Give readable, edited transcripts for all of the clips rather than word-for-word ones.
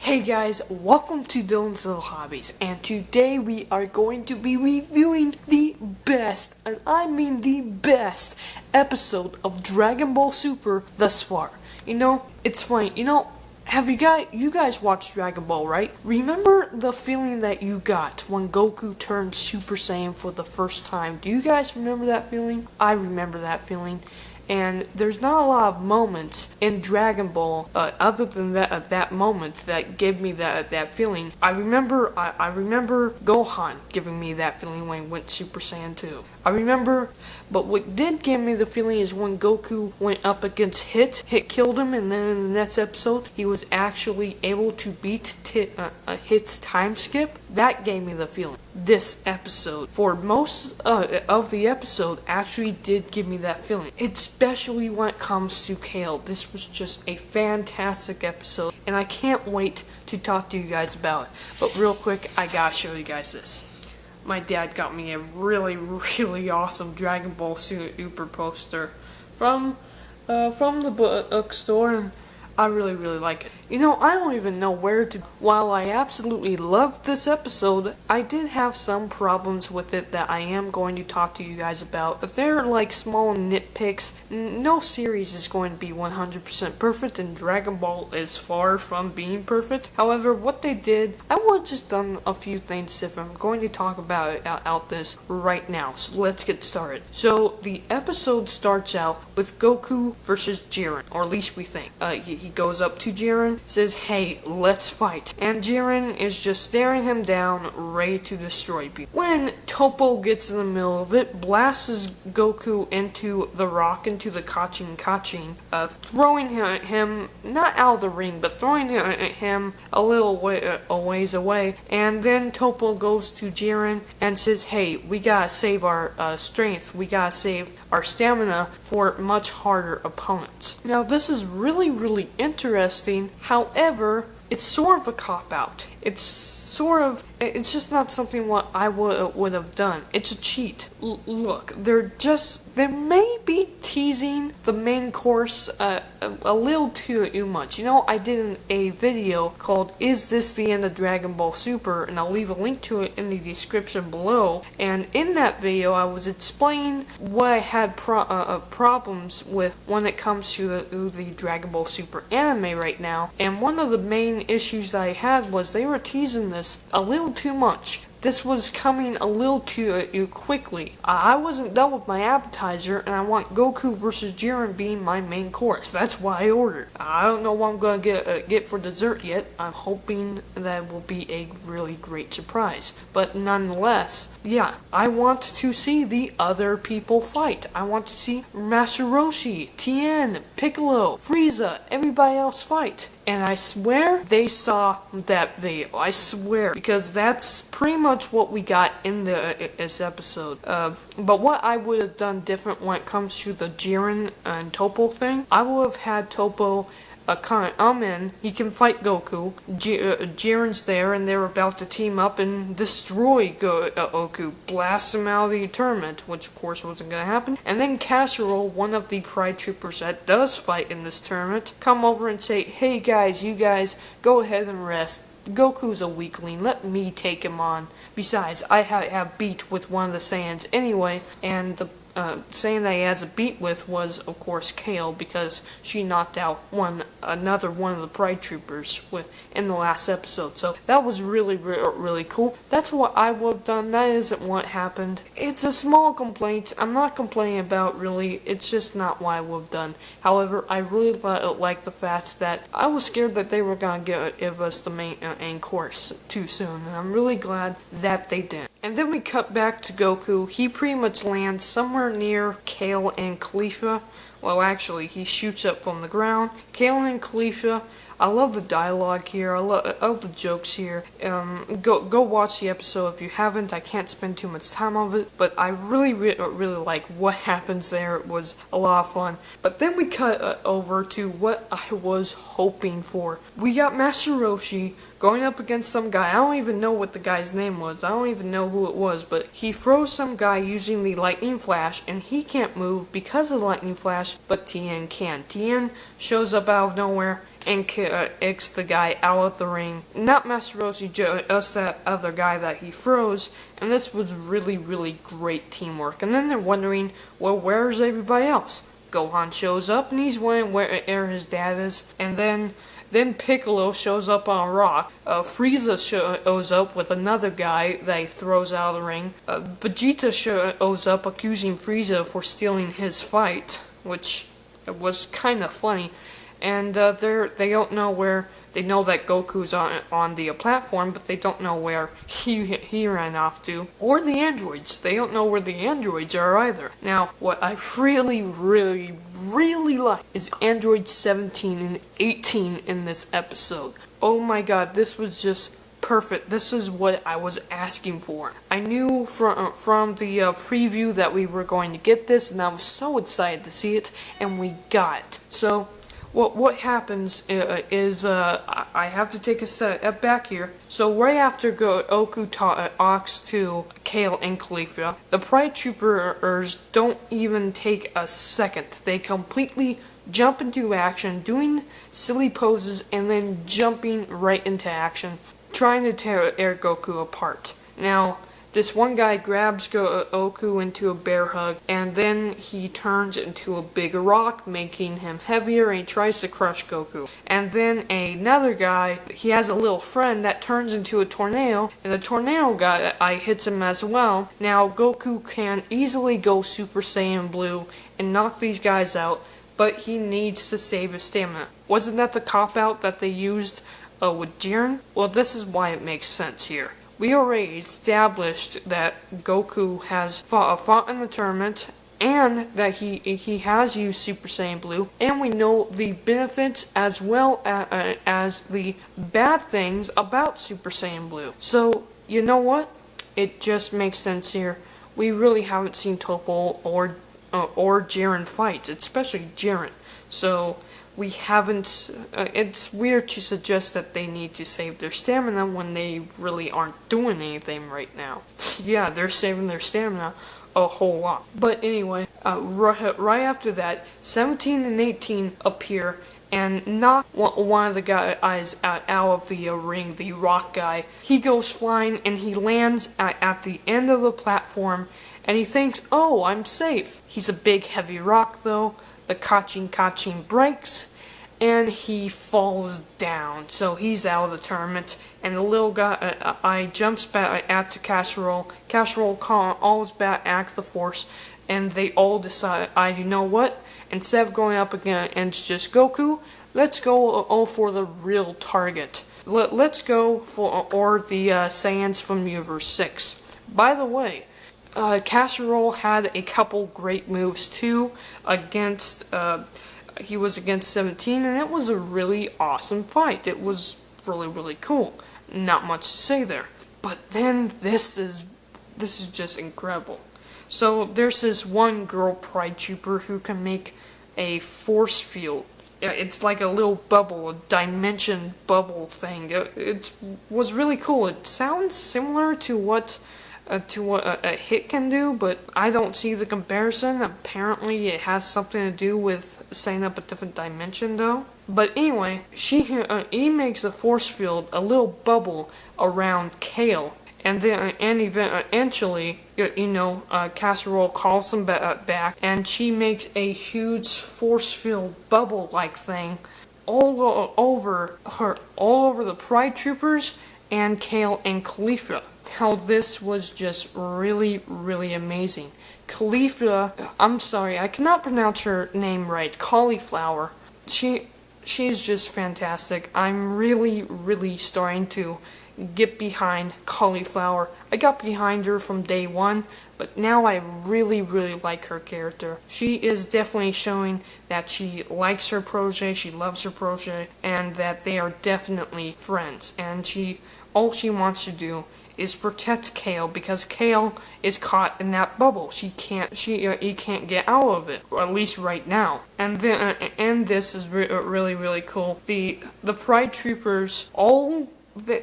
Hey guys, welcome to Dylan's Little Hobbies, and today we are going to be reviewing the best, and I mean the best, episode of Dragon Ball Super thus far. It's funny, have you guys watched Dragon Ball, right? Remember the feeling that you got when Goku turned Super Saiyan for the first time? Do you guys remember that feeling? I remember that feeling. And there's not a lot of moments in Dragon Ball other than that moment that gave me that feeling. I remember Gohan giving me that feeling when he went Super Saiyan 2. But what did give me the feeling is when Goku went up against Hit killed him, and then in the next episode he was actually able to beat Hit's time skip. That gave me the feeling. This episode, for most of the episode, actually did give me that feeling. Especially when it comes to Kale. This was just a fantastic episode, and I can't wait to talk to you guys about it. But real quick, I gotta show you guys this. My dad got me a really, really awesome Dragon Ball Super poster from the bookstore, and I really, really like it. I don't even know where to... While I absolutely loved this episode, I did have some problems with it that I am going to talk to you guys about. If they're like small nitpicks, no series is going to be 100% perfect, and Dragon Ball is far from being perfect. However, what they did, I would have just done a few things different. I'm going to talk about it out this right now, so let's get started. So, the episode starts out with Goku versus Jiren, or at least we think. He goes up to Jiren, says, "Hey, let's fight." And Jiren is just staring him down, ready to destroy people. When Toppo gets in the middle of it, blasts Goku into the rock, into the Kachin, throwing him not out of the ring, but throwing him a little ways away. And then Toppo goes to Jiren and says, "Hey, we gotta save our strength. We gotta save our stamina for much harder opponents." Now, this is really, really interesting. However, it's sort of a cop-out. It's just not something what I would have done. It's a cheat. Look, they may be teasing the main course a little too much. I did a video called "Is This the End of Dragon Ball Super?" and I'll leave a link to it in the description below. And in that video, I was explaining what I had problems with when it comes to the Dragon Ball Super anime right now. And one of the main issues that I had was they were teasing this a little too much. This was coming a little too quickly. I wasn't done with my appetizer, and I want Goku versus Jiren being my main course. That's why I ordered. I don't know what I'm going to get for dessert yet. I'm hoping that it will be a really great surprise. But nonetheless, yeah, I want to see the other people fight. I want to see Master Roshi, Tien, Piccolo, Frieza, everybody else fight. And I swear they saw that video. I swear. Because that's pretty much what we got in this episode. But what I would have done different when it comes to the Jiren and Toppo thing, I would have had Toppo in. He can fight Goku. Jiren's there, and they're about to team up and destroy Goku, blast him out of the tournament, which of course wasn't going to happen. And then Casserole, one of the Pride Troopers that does fight in this tournament, come over and say, "Hey guys, you guys, go ahead and rest. Goku's a weakling, let me take him on. Besides, I have beat with one of the Saiyans anyway," and the Saiyan that he has a beat with was, of course, Kale, because she knocked out another one of the Pride Troopers in the last episode. So that was really, really cool. That's what I would have done. That isn't what happened. It's a small complaint. I'm not complaining about, really. It's just not what I would have done. However, I really like the fact that I was scared that they were going to give us the main course too soon, and I'm really glad that they didn't. And then we cut back to Goku. He pretty much lands somewhere near Kale and Khalifa. Well, actually, he shoots up from the ground. Kale and Khalifa, I love the dialogue here. I love the jokes here. Go watch the episode if you haven't. I can't spend too much time on it, but I really like what happens there. It was a lot of fun. But then we cut over to what I was hoping for. We got Master Roshi going up against some guy. I don't even know what the guy's name was. I don't even know who it was, but he throws some guy using the lightning flash, and he can't move because of the lightning flash, but Tien can. Tien shows up out of nowhere and kicks the guy out of the ring. Not Master Roshi, just that other guy that he froze. And this was really, really great teamwork. And then they're wondering, well, where's everybody else? Gohan shows up and he's wondering where his dad is. And then Piccolo shows up on a rock. Frieza shows up with another guy that he throws out of the ring. Vegeta shows up accusing Frieza for stealing his fight, which was kind of funny. And they don't know where. They know that Goku's on the platform, but they don't know where he ran off to. Or the androids. They don't know where the androids are either. Now, what I really, really, really like is Android 17 and 18 in this episode. Oh my god, this was just perfect. This is what I was asking for. I knew from the preview that we were going to get this, and I was so excited to see it, and we got it. So, what happens is, I have to take a step back here. So right after Goku talks to Kale and Caulifla, the Pride Troopers don't even take a second. They completely jump into action, doing silly poses, and then jumping right into action, trying to tear Goku apart. Now, this one guy grabs Goku into a bear hug, and then he turns into a big rock, making him heavier, and he tries to crush Goku. And then another guy, he has a little friend that turns into a tornado, and the tornado guy hits him as well. Now, Goku can easily go Super Saiyan Blue and knock these guys out, but he needs to save his stamina. Wasn't that the cop-out that they used with Jiren? Well, this is why it makes sense here. We already established that Goku has fought in the tournament, and that he has used Super Saiyan Blue, and we know the benefits as well as the bad things about Super Saiyan Blue. So, you know what? It just makes sense here. We really haven't seen Toppo or Jiren fight, especially Jiren. So, we haven't, it's weird to suggest that they need to save their stamina when they really aren't doing anything right now. Yeah, they're saving their stamina a whole lot. But anyway, right after that, 17 and 18 appear and knock one of the guys out of the ring, the rock guy. He goes flying and he lands at the end of the platform, and he thinks, oh, I'm safe. He's a big heavy rock though. The kachin breaks, and he falls down. So he's out of the tournament, and the little guy jumps back at the Casserole. Casserole calls back at the Force, and they all decide, you know what? Instead of going up against just Goku, let's go for the real target. Let's go for the Saiyans from Universe 6. By the way, Casserole had a couple great moves too against, he was against 17, and it was a really awesome fight. It was really, really cool. Not much to say there. But then this is just incredible. So there's this one girl Pride Trooper who can make a force field. It's like a little bubble, a dimension bubble thing. It was really cool. It sounds similar to what a hit can do, but I don't see the comparison. Apparently it has something to do with setting up a different dimension though. But anyway, he makes a force field, a little bubble around Kale, and then eventually, Casserole calls him back, and she makes a huge force field bubble-like thing all over the Pride Troopers and Kale and Caulifla. How this was just really, really amazing. Caulifla, I'm sorry, I cannot pronounce her name right. Cauliflower. She's just fantastic. I'm really, really starting to get behind Cauliflower. I got behind her from day one, but now I really, really like her character. She is definitely showing that she likes her protege, she loves her protege, and that they are definitely friends. And all she wants to do is protect Kale, because Kale is caught in that bubble. He can't get out of it, or at least right now. And then, and this is really, really cool. The Pride Troopers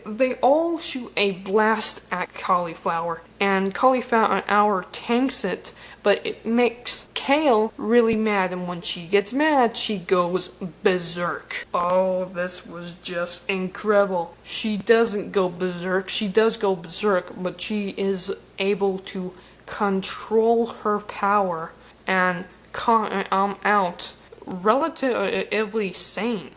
they all shoot a blast at Cauliflower, and Cauliflower tanks it, but it makes Kale really mad, and when she gets mad, she goes berserk. Oh, this was just incredible. She doesn't go berserk, she does go berserk, but she is able to control her power and come out relatively sane,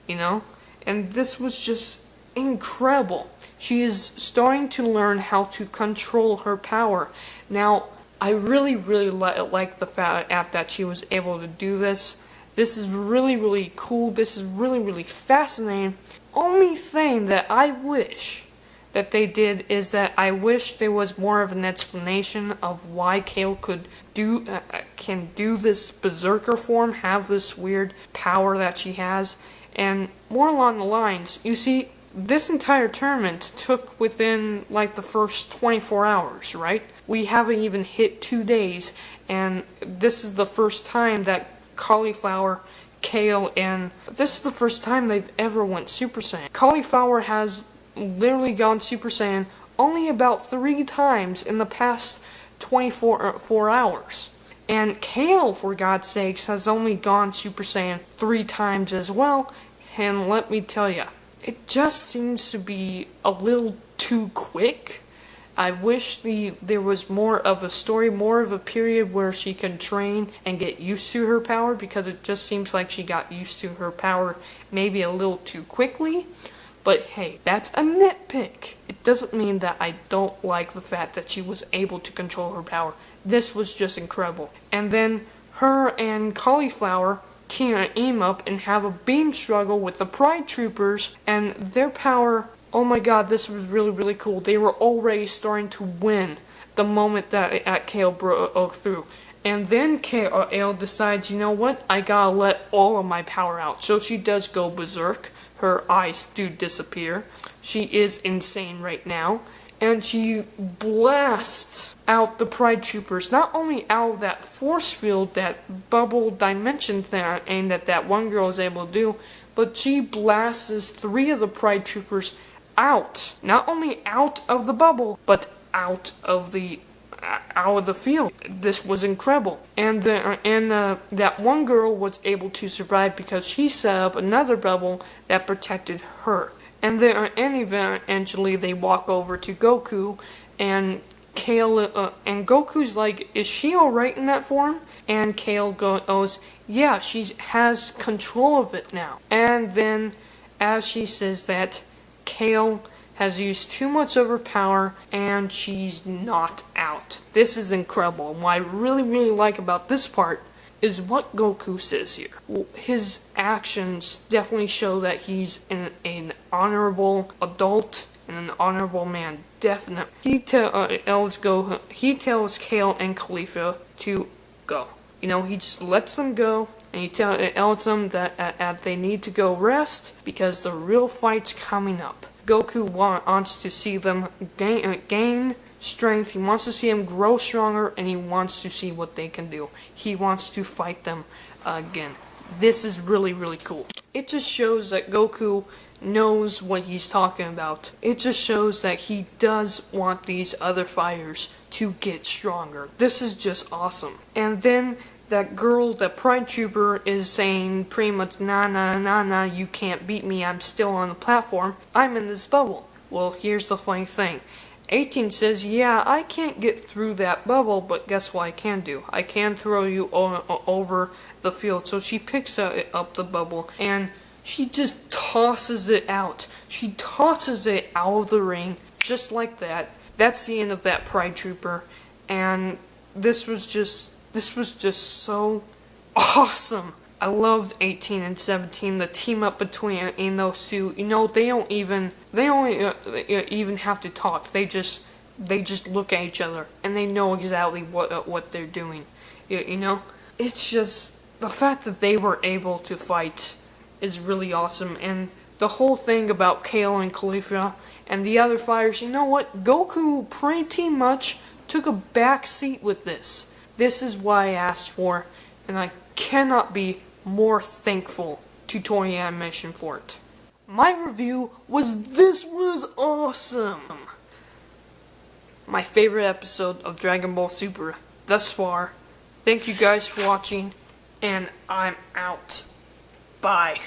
you know? And this was just incredible. She is starting to learn how to control her power. Now, I really like the fact that she was able to do this. This is really cool. This is really fascinating. Only thing that I wish that they did is that I wish there was more of an explanation of why Kale can do this berserker form, have this weird power that she has, and more along the lines, you see, this entire tournament took within like the first 24 hours, right? We haven't even hit 2 days, and this is the first time that Cauliflower, Kale, and this is the first time they've ever went Super Saiyan. Cauliflower has literally gone Super Saiyan only about 3 times in the past 24 hours. And Kale, for God's sakes, has only gone Super Saiyan 3 times as well, and let me tell ya, it just seems to be a little too quick. I wish there was more of a story, more of a period where she can train and get used to her power, because it just seems like she got used to her power maybe a little too quickly. But hey, that's a nitpick. It doesn't mean that I don't like the fact that she was able to control her power. This was just incredible. And then her and Cauliflower team up and have a beam struggle with the Pride Troopers, and their power, oh my god, this was really cool. They were already starting to win the moment that Kale broke through. And then Kale decides, you know what, I gotta let all of my power out. So she does go berserk. Her eyes do disappear. She is insane right now. And she blasts out the Pride Troopers, not only out of that force field, that bubble dimension thing that one girl is able to do, but she blasts 3 of the Pride Troopers out. Not only out of the bubble, but out of the field. This was incredible. And that one girl was able to survive because she set up another bubble that protected her. And then eventually they walk over to Goku, and Kale and Goku's like, is she alright in that form? And Kale goes, yeah, she has control of it now. And then as she says that, Kale has used too much of her power and she's knocked out. This is incredible. And what I really like about this part is what Goku says here. His actions definitely show that he's an honorable adult and an honorable man. Definitely. He tells Kale and Khalifa to go. You know, he just lets them go, and he tells them that they need to go rest because the real fight's coming up. Goku wants to see them gain strength, he wants to see them grow stronger, and he wants to see what they can do. He wants to fight them again. This is really cool. It just shows that Goku knows what he's talking about. It just shows that he does want these other fighters to get stronger. This is just awesome. And then that girl, that Pride Trooper, is saying pretty much, nah, you can't beat me, I'm still on the platform, I'm in this bubble. Well, here's the funny thing. 18 says, yeah, I can't get through that bubble, but guess what I can do? I can throw you over the field. So she picks up the bubble, and she just tosses it out. She tosses it out of the ring, just like that. That's the end of that Pride Trooper, and this was just so awesome. I loved 18 and 17, the team up between those two. You know, they don't even have to talk. They just look at each other and they know exactly what they're doing. You know, it's just the fact that they were able to fight is really awesome. And the whole thing about Kale and Khalifa and the other fighters, you know what? Goku pretty much took a back seat with this. This is what I asked for, and I cannot be more thankful to Toei Animation for it. My review was this was awesome! My favorite episode of Dragon Ball Super thus far. Thank you guys for watching, and I'm out. Bye.